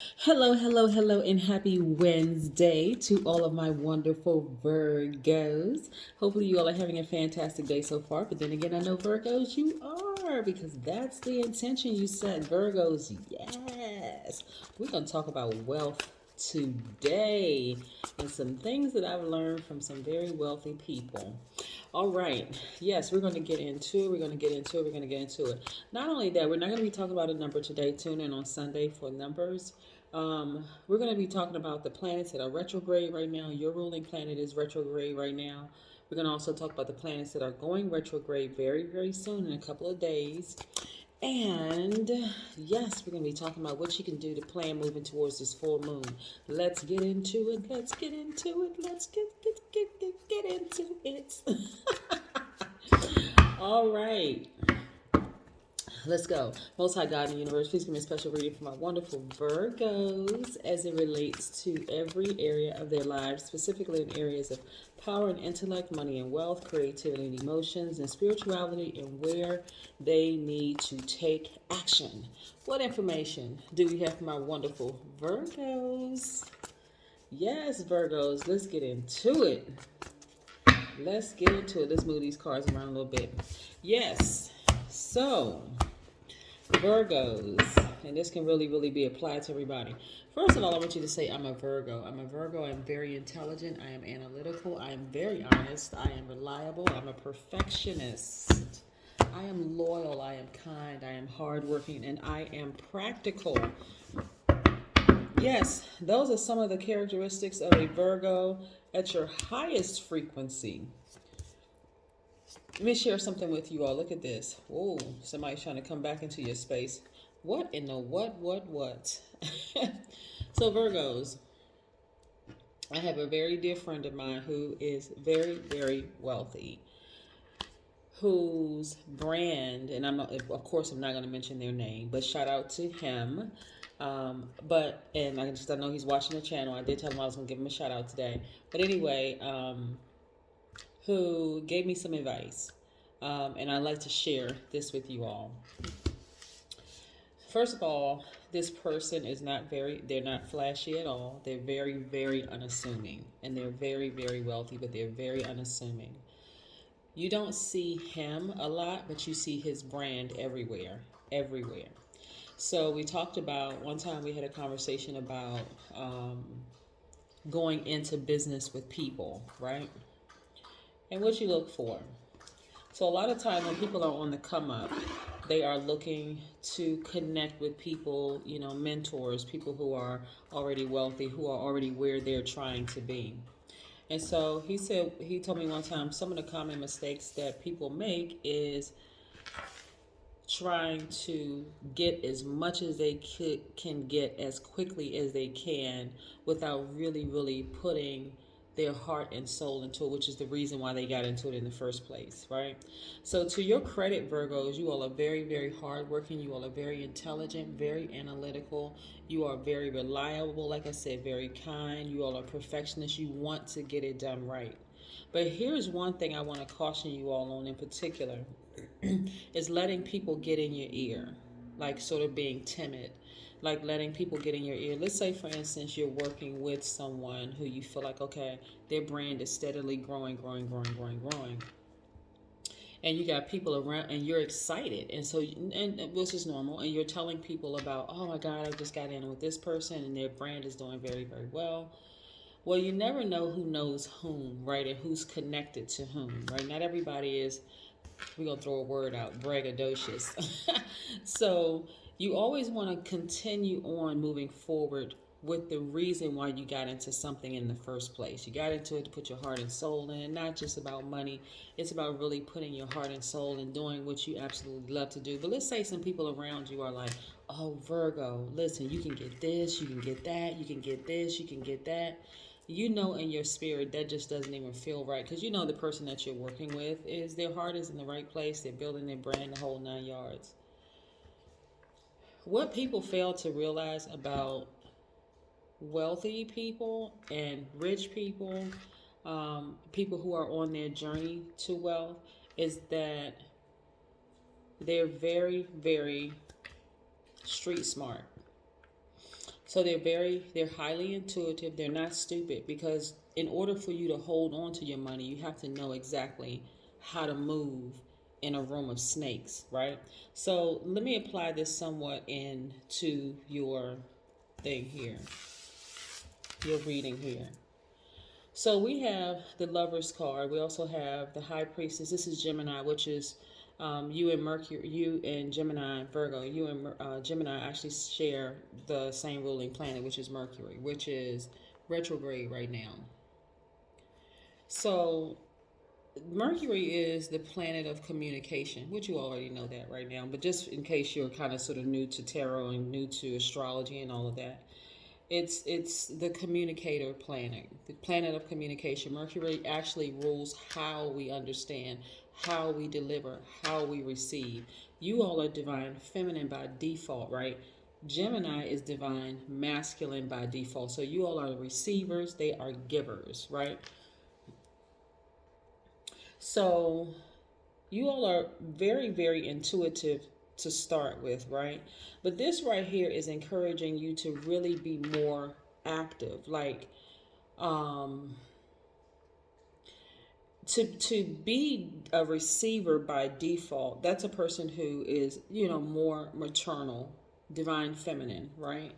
Hello, hello, hello, and happy Wednesday to all of my wonderful Virgos. Hopefully, you all are having a fantastic day so far. But then again, I know Virgos, you are, because that's the intention you set. Virgos, yes. We're going to talk about wealth today and some things that I've learned from some very wealthy people. All right. Yes, we're going to get into it. We're going to get into it. We're going to get into it. Not only that, we're not going to be talking about a number today. Tune in on Sunday for numbers. We're going to be talking about the planets that are retrograde right now. Your ruling planet is retrograde right now. We're going to also talk about the planets that are going retrograde very, very soon in a couple of days. And yes, we're going to be talking about what you can do to plan moving towards this full moon. Let's get into it. Let's get into it. Let's get into it. All right. Let's go. Most High God in the universe, please give me a special reading for my wonderful Virgos as it relates to every area of their lives, specifically in areas of power and intellect, money and wealth, creativity and emotions, and spirituality, and where they need to take action. What information do we have for my wonderful Virgos? Yes, Virgos, let's get into it. Let's get into it. Let's move these cards around a little bit. Yes. So, Virgos, and this can really, really be applied to everybody. First of all, I want you to say, I'm a Virgo. I'm a Virgo. I'm very intelligent. I am analytical. I am very honest. I am reliable. I'm a perfectionist. I am loyal. I am kind. I am hardworking. And I am practical. Yes, those are some of the characteristics of a Virgo at your highest frequency. Let me share something with you all. Look at this. Oh, somebody's trying to come back into your space. What in the what? So, Virgos, I have a very dear friend of mine who is very, very wealthy, whose brand, and I'm not, of course, I'm not going to mention their name, but shout out to him. And I know he's watching the channel. I did tell him I was going to give him a shout out today. But anyway, who gave me some advice. And I'd like to share this with you all. First of all, this person is they're not flashy at all. They're very, very unassuming. And they're very, very wealthy, but they're very unassuming. You don't see him a lot, but you see his brand everywhere. Everywhere. So we talked about, one time we had a conversation about going into business with people, right? And what you look for. So a lot of times when people are on the come up, they are looking to connect with people, mentors, people who are already wealthy, who are already where they're trying to be. And so he told me one time, some of the common mistakes that people make is trying to get as much as they can get as quickly as they can without really, really putting their heart and soul into it, which is the reason why they got into it in the first place, right? So to your credit, Virgos, you all are very, very hardworking. You all are very intelligent, very analytical. You are very reliable, like I said, very kind. You all are perfectionists. You want to get it done right. But here's one thing I want to caution you all on in particular is letting people get in your ear, like sort of being timid, like letting people get in your ear. Let's say, for instance, you're working with someone who you feel like, okay, their brand is steadily growing, and you got people around and you're excited, and so, and which is normal, and you're telling people about, oh my God, I just got in with this person and their brand is doing very, very well. Well, you never know who knows whom, right? And who's connected to whom, right? Not everybody is, we're going to throw a word out, braggadocious. So you always want to continue on moving forward with the reason why you got into something in the first place. You got into it to put your heart and soul in it, not just about money. It's about really putting your heart and soul and doing what you absolutely love to do. But let's say some people around you are like, oh, Virgo, listen, you can get this, you can get that, you can get this, you can get that. You know in your spirit that just doesn't even feel right, because you know the person that you're working with is, their heart is in the right place. They're building their brand, the whole 9 yards. What people fail to realize about wealthy people and rich people, people who are on their journey to wealth, is that they're very, very street smart. So they're highly intuitive. They're not stupid, because in order for you to hold on to your money, you have to know exactly how to move in a room of snakes, right? So let me apply this somewhat into your thing here, your reading here. So we have the Lover's card. We also have the High Priestess. This is Gemini, which is you and Mercury, you and Gemini, Virgo. You and Gemini actually share the same ruling planet, which is Mercury, which is retrograde right now. So Mercury is the planet of communication, which you already know that right now. But just in case you're kind of sort of new to tarot and new to astrology and all of that, it's the communicator planet, the planet of communication. Mercury actually rules how we understand, how we deliver, how we receive. You all are divine feminine by default, right? Gemini is divine masculine by default. So you all are receivers, they are givers, right? So you all are very, very intuitive to start with, right? But this right here is encouraging you to really be more active, like to be a receiver by default. That's a person who is, more maternal, divine feminine, right?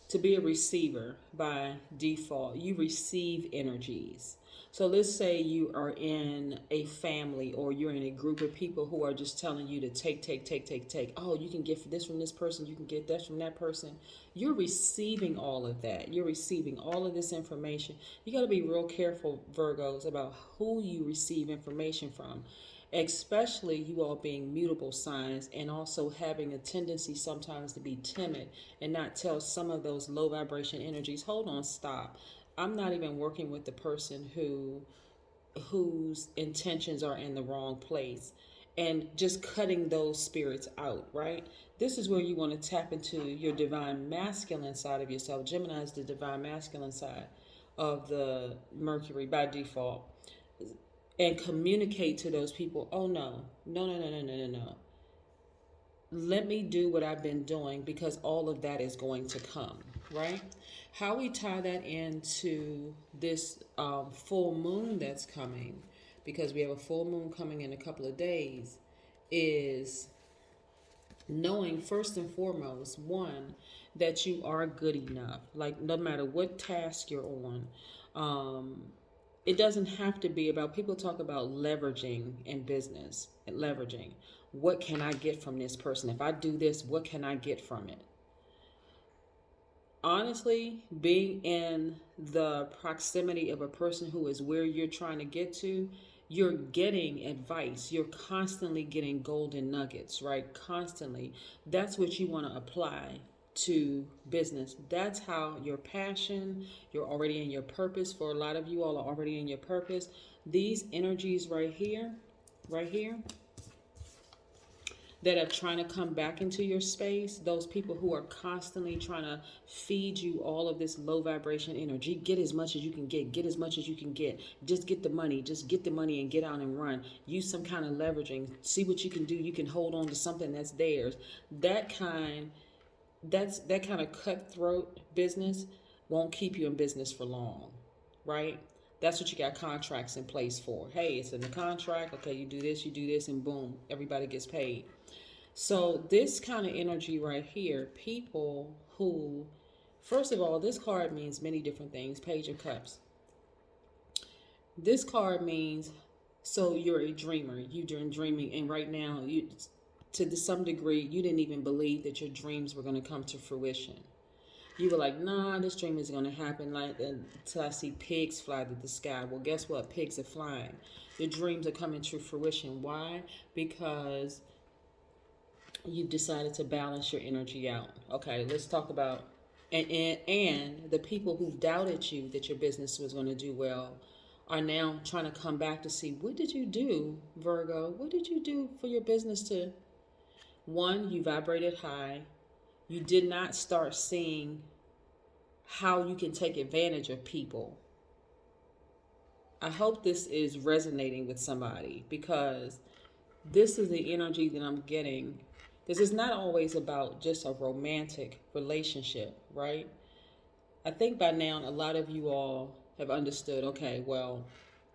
To be a receiver by default, you receive energies. So let's say you are in a family, or you're in a group of people who are just telling you to take, take, take, take, take. Oh, you can get this from this person, you can get that from that person. You're receiving all of that. You're receiving all of this information. You got to be real careful, Virgos, about who you receive information from, especially you all being mutable signs and also having a tendency sometimes to be timid and not tell some of those low vibration energies, hold on, stop. I'm not even working with the person whose intentions are in the wrong place, and just cutting those spirits out, right? This is where you want to tap into your divine masculine side of yourself. Gemini is the divine masculine side of the Mercury by default, and communicate to those people, oh no, no, no, no, no, no, no, no. Let me do what I've been doing, because all of that is going to come, right? How we tie that into this full moon that's coming, because we have a full moon coming in a couple of days, is knowing first and foremost, one, that you are good enough. Like, no matter what task you're on, it doesn't have to be about, people talk about leveraging in business, and leveraging. What can I get from this person? If I do this, what can I get from it? Honestly, being in the proximity of a person who is where you're trying to get to, you're getting advice. You're constantly getting golden nuggets, right? Constantly. That's what you want to apply to business. That's how your passion, you're already in your purpose. For a lot of you all are already in your purpose. These energies right here, that are trying to come back into your space, those people who are constantly trying to feed you all of this low vibration energy, get as much as you can get as much as you can get, just get the money and get out and run, use some kind of leveraging, see what you can do, you can hold on to something that's theirs. That kind of cutthroat business won't keep you in business for long, right? That's what you got contracts in place for. Hey, it's in the contract. Okay, you do this, and boom, everybody gets paid. So this kind of energy right here, people who, first of all, this card means many different things. Page of Cups. This card means, so you're a dreamer. You're dreaming, and right now, to some degree, you didn't even believe that your dreams were going to come to fruition. You were like, nah, this dream is going to happen, like, until I see pigs fly through the sky. Well, guess what? Pigs are flying. Your dreams are coming to fruition. Why? Because you've decided to balance your energy out. Okay, let's talk about, and the people who doubted you that your business was going to do well are now trying to come back to see, what did you do, Virgo? What did you do for your business to, one, you vibrated high. You did not start seeing how you can take advantage of people. I hope this is resonating with somebody, because this is the energy that I'm getting. This is not always about just a romantic relationship, right? I think by now a lot of you all have understood, okay, well,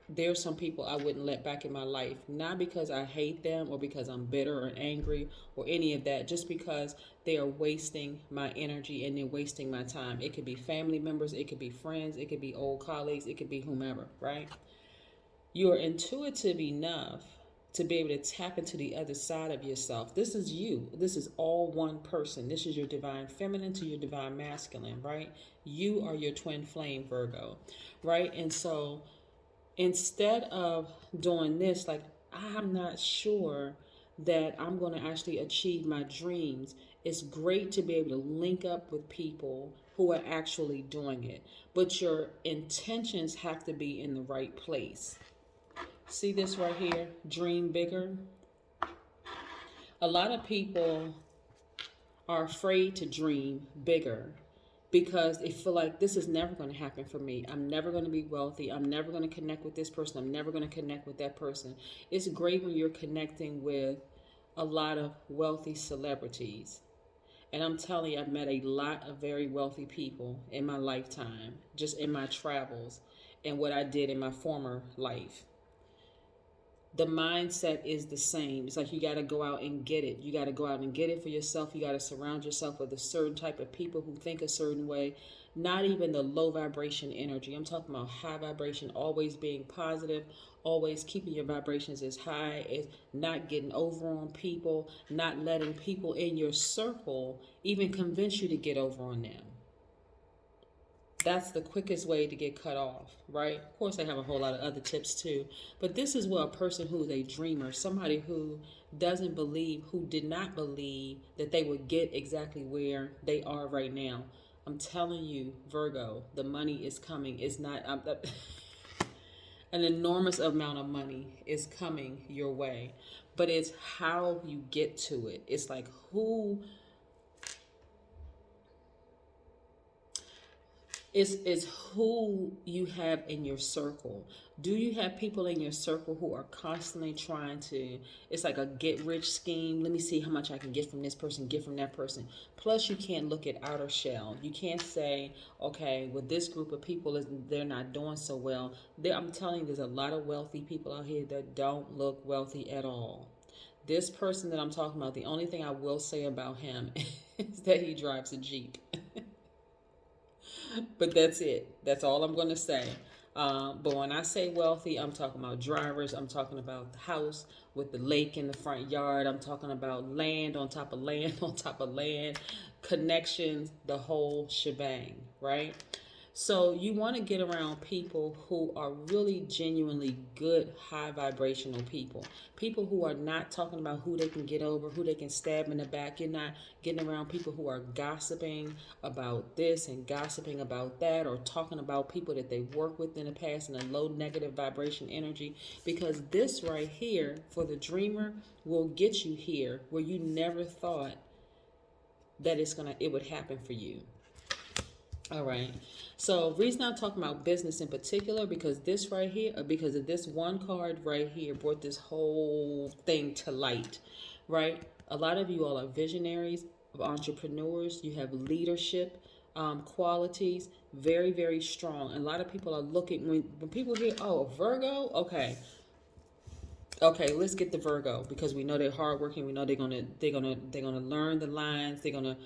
there's some people I wouldn't let back in my life, not because I hate them or because I'm bitter or angry or any of that, just because they are wasting my energy and they're wasting my time. It could be family members, it could be friends, it could be old colleagues, it could be whomever, right? You are intuitive enough to be able to tap into the other side of yourself. This is you. This is all one person. This is your divine feminine to your divine masculine, right? You are your twin flame, Virgo, right? And so instead of doing this, like, I'm not sure that I'm going to actually achieve my dreams, it's great to be able to link up with people who are actually doing it. But your intentions have to be in the right place. See this right here? Dream bigger. A lot of people are afraid to dream bigger because they feel like this is never going to happen for me. I'm never going to be wealthy. I'm never going to connect with this person. I'm never going to connect with that person. It's great when you're connecting with a lot of wealthy celebrities. And I'm telling you, I've met a lot of very wealthy people in my lifetime, just in my travels and what I did in my former life. The mindset is the same. It's like you got to go out and get it. You got to go out and get it for yourself. You got to surround yourself with a certain type of people who think a certain way. Not even the low vibration energy. I'm talking about high vibration, always being positive, always keeping your vibrations as high, as not getting over on people, not letting people in your circle even convince you to get over on them. That's the quickest way to get cut off, right? Of course, I have a whole lot of other tips too. But this is where a person who's a dreamer, somebody who doesn't believe, who did not believe that they would get exactly where they are right now. I'm telling you, Virgo, the money is coming. It's not an enormous amount of money is coming your way. But it's how you get to it. It's like is who you have in your circle. Do you have people in your circle who are constantly trying to, it's like a get rich scheme. Let me see how much I can get from this person, get from that person. Plus, you can't look at outer shell. You can't say, okay, with this group of people, they're not doing so well. I'm telling you, there's a lot of wealthy people out here that don't look wealthy at all. This person that I'm talking about, the only thing I will say about him is that he drives a Jeep. But that's it. That's all I'm going to say. But when I say wealthy, I'm talking about drivers. I'm talking about the house with the lake in the front yard. I'm talking about land on top of land on top of land, connections, the whole shebang, right? So you want to get around people who are really genuinely good, high vibrational people. People who are not talking about who they can get over, who they can stab in the back. You're not getting around people who are gossiping about this and gossiping about that, or talking about people that they worked with in the past in a low negative vibration energy. Because this right here, for the dreamer, will get you here where you never thought that it would happen for you. All right. So reason I'm talking about business in particular, because this right here, because of this one card right here brought this whole thing to light, right? A lot of you all are visionaries, entrepreneurs. You have leadership qualities, very, very strong. And a lot of people are looking, when people hear, oh, Virgo, okay, let's get the Virgo, because we know they're hardworking. We know they're gonna learn the lines. They're gonna,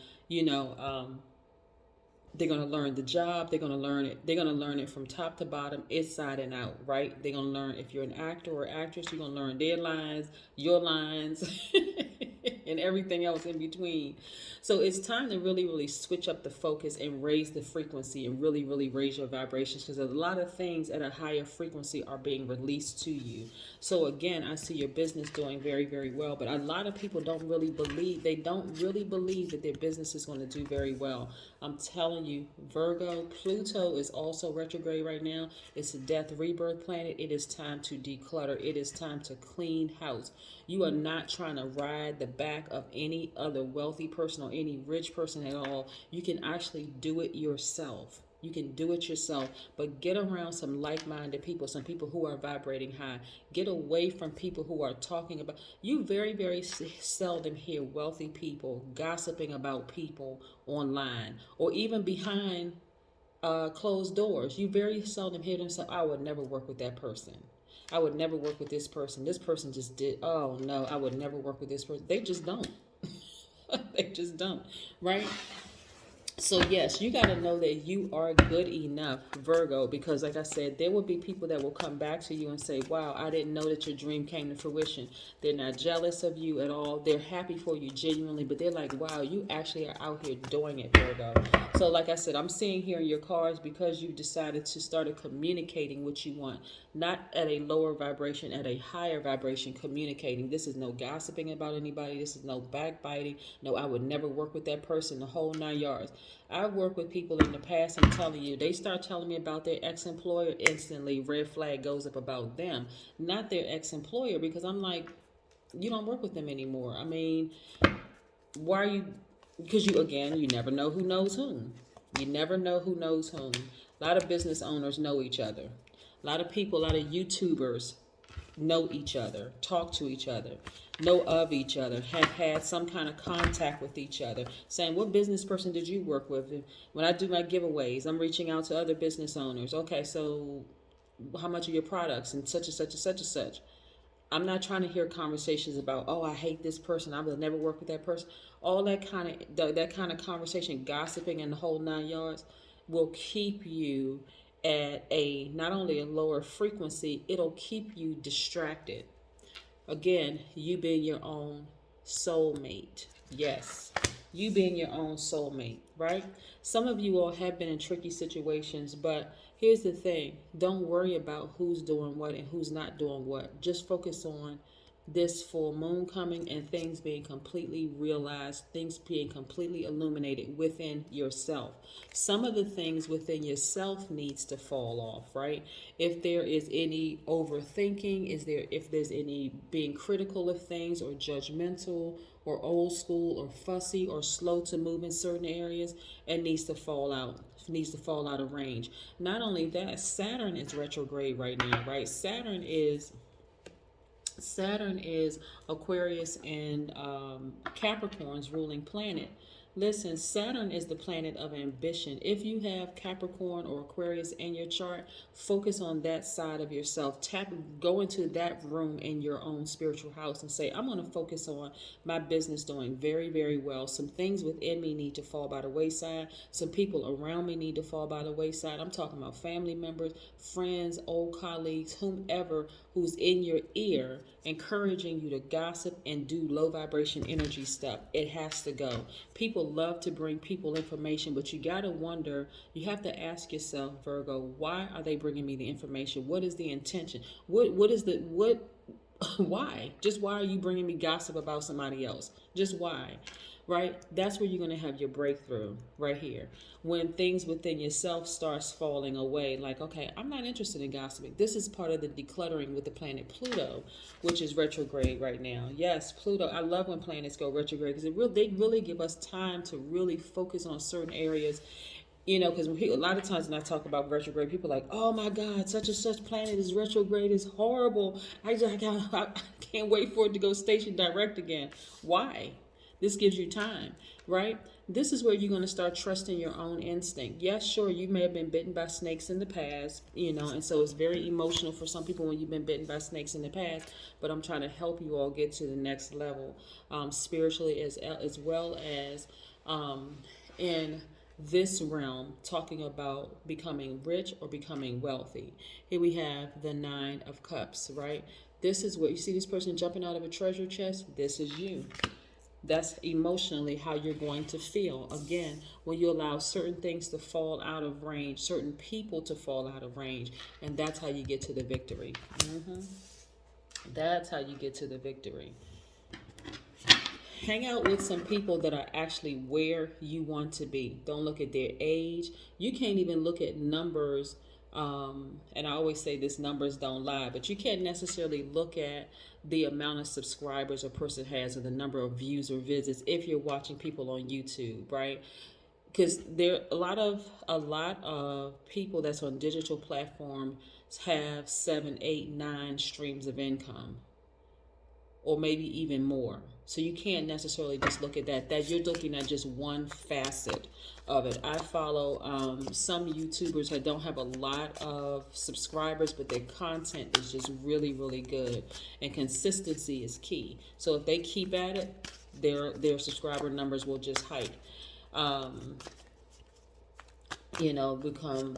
they're going to learn the job. They're going to learn it. They're going to learn it from top to bottom, inside and out, right? They're going to learn, if you're an actor or actress, you're going to learn their lines, your lines, and everything else in between. So it's time to really, really switch up the focus and raise the frequency and really, really raise your vibrations, because a lot of things at a higher frequency are being released to you. So again, I see your business doing very, very well, but a lot of people don't really believe that their business is going to do very well. I'm telling you, Virgo, Pluto is also retrograde right now. It's a death rebirth planet. It is time to declutter. It is time to clean house. You are not trying to ride the back of any other wealthy person or any rich person at all. You can actually do it yourself. You can do it yourself, but get around some like-minded people, some people who are vibrating high. Get away from people who are talking about, you very, very seldom hear wealthy people gossiping about people online or even behind closed doors. You very seldom hear them say, I would never work with that person. I would never work with this person. This person just did. Oh no, I would never work with this person. They just don't. They just don't. Right? So yes, you got to know that you are good enough, Virgo, because like I said, there will be people that will come back to you and say, wow, I didn't know that your dream came to fruition. They're not jealous of you at all. They're happy for you genuinely, but they're like, wow, you actually are out here doing it, Virgo. So like I said, I'm seeing here in your cards because you decided to start communicating what you want, not at a lower vibration, at a higher vibration, communicating. This is no gossiping about anybody. This is no backbiting. No, I would never work with that person, the whole 9 yards. I've worked with people in the past, I'm telling you, they start telling me about their ex-employer, instantly red flag goes up about them, not their ex-employer, because I'm like, you don't work with them anymore. I mean, why are you, because you, again, you never know who knows whom. You never know who knows whom. A lot of business owners know each other. A lot of people, a lot of YouTubers know each other, talk to each other, know of each other, have had some kind of contact with each other, saying, what business person did you work with? When I do my giveaways, I'm reaching out to other business owners. Okay, so how much are your products and such and such and such and such. I'm not trying to hear conversations about, oh, I hate this person, I will never work with that person. All that kind of conversation, gossiping and the whole 9 yards, will keep you at a not only a lower frequency, it'll keep you distracted. Again, you being your own soulmate. Yes, you being your own soulmate, right? Some of you all have been in tricky situations, but here's the thing. Don't worry about who's doing what and who's not doing what. Just focus on this full moon coming and things being completely realized, things being completely illuminated within yourself. Some of the things within yourself needs to fall off, right? If there is any overthinking, if there's any being critical of things or judgmental or old school or fussy or slow to move in certain areas, it needs to fall out. Needs to fall out of range. Not only that, Saturn is retrograde right now, right? Saturn is Aquarius and Capricorn's ruling planet. Listen, Saturn is the planet of ambition. If you have Capricorn or Aquarius in your chart, focus on that side of yourself. Go into that room in your own spiritual house and say, I'm going to focus on my business doing very, very well. Some things within me need to fall by the wayside. Some people around me need to fall by the wayside. I'm talking about family members, friends, old colleagues, whomever who's in your ear encouraging you to gossip and do low vibration energy stuff. It has to go. People love to bring people information, but you got to wonder, you have to ask yourself, Virgo, why are they bringing me the information? What is the intention? Why? Just why are you bringing me gossip about somebody else? Just why? Right? That's where you're going to have your breakthrough right here. When things within yourself starts falling away, like, okay, I'm not interested in gossiping. This is part of the decluttering with the planet Pluto, which is retrograde right now. Yes, Pluto. I love when planets go retrograde because they really give us time to really focus on certain areas. Because a lot of times when I talk about retrograde, people are like, oh my God, such and such planet is retrograde, is horrible. I can't wait for it to go station direct again. Why? This gives you time, right? This is where you're going to start trusting your own instinct. Yes, sure, you may have been bitten by snakes in the past, and so it's very emotional for some people when you've been bitten by snakes in the past, but I'm trying to help you all get to the next level, spiritually as well as in this realm, talking about becoming rich or becoming wealthy. Here we have the 9 of Cups, right? This is what you see, this person jumping out of a treasure chest. This is you. That's emotionally how you're going to feel. Again, when you allow certain things to fall out of range, certain people to fall out of range, and that's how you get to the victory. That's how you get to the victory. Hang out with some people that are actually where you want to be. Don't look at their age. You can't even look at numbers. And I always say this, numbers don't lie, but you can't necessarily look at the amount of subscribers a person has or the number of views or visits if you're watching people on YouTube, right? Because there a lot of people that's on digital platforms have 7, 8, 9 streams of income. or maybe even more. So you can't necessarily just look at that you're looking at just one facet of it. I follow some YouTubers that don't have a lot of subscribers, but their content is just really, really good, and consistency is key. So if they keep at it, their subscriber numbers will just hike. Um, become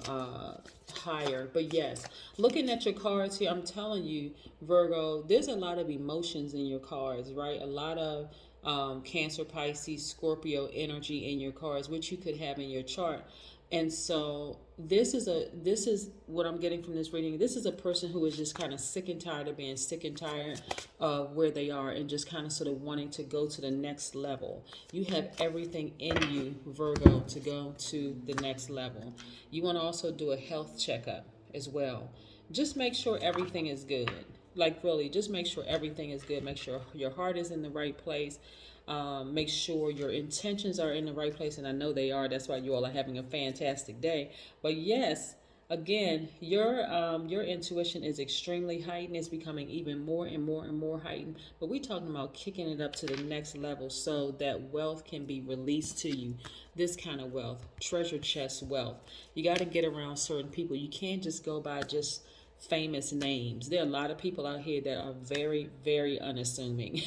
higher. But yes, looking at your cards here, I'm telling you, Virgo, there's a lot of emotions in your cards, right? A lot of Cancer, Pisces, Scorpio energy in your cards, which you could have in your chart. And so this is what I'm getting from this reading. This is a person who is just kind of sick and tired of being sick and tired of where they are, and just kind of sort of wanting to go to the next level. You have everything in you, Virgo, to go to the next level. You want to also do a health checkup as well. Just make sure everything is good. Like, really, just make sure everything is good. Make sure your heart is in the right place. Make sure your intentions are in the right place, and I know they are. That's why you all are having a fantastic day. But yes, again, your intuition is extremely heightened. It's becoming even more and more and more heightened. But we're talking about kicking it up to the next level so that wealth can be released to you. This kind of wealth, treasure chest wealth. You got to get around certain people. You can't just go by just famous names. There are a lot of people out here that are very, very unassuming.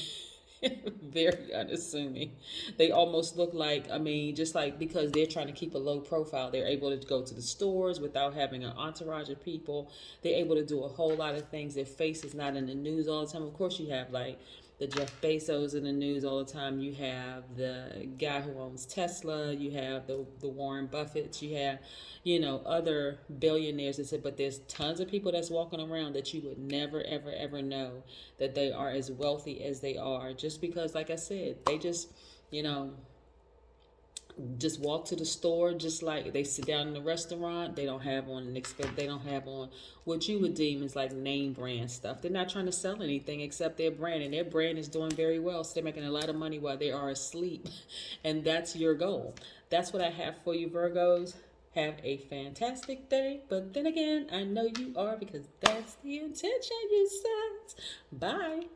Very unassuming. They almost look like, just like, because they're trying to keep a low profile, they're able to go to the stores without having an entourage of people. They're able to do a whole lot of things. Their face is not in the news all the time. Of course, you have like the Jeff Bezos in the news all the time. You have the guy who owns Tesla. You have the Warren Buffetts. You have, other billionaires. But there's tons of people that's walking around that you would never, ever, ever know that they are as wealthy as they are. Just because, like I said, they just walk to the store, just like they sit down in the restaurant. They don't have on they don't have on what you would deem as like name brand stuff. They're not trying to sell anything except their brand, and their brand is doing very well. So they're making a lot of money while they are asleep. And that's your goal. That's what I have for you, Virgos. Have a fantastic day. But then again, I know you are, because that's the intention you set. Bye.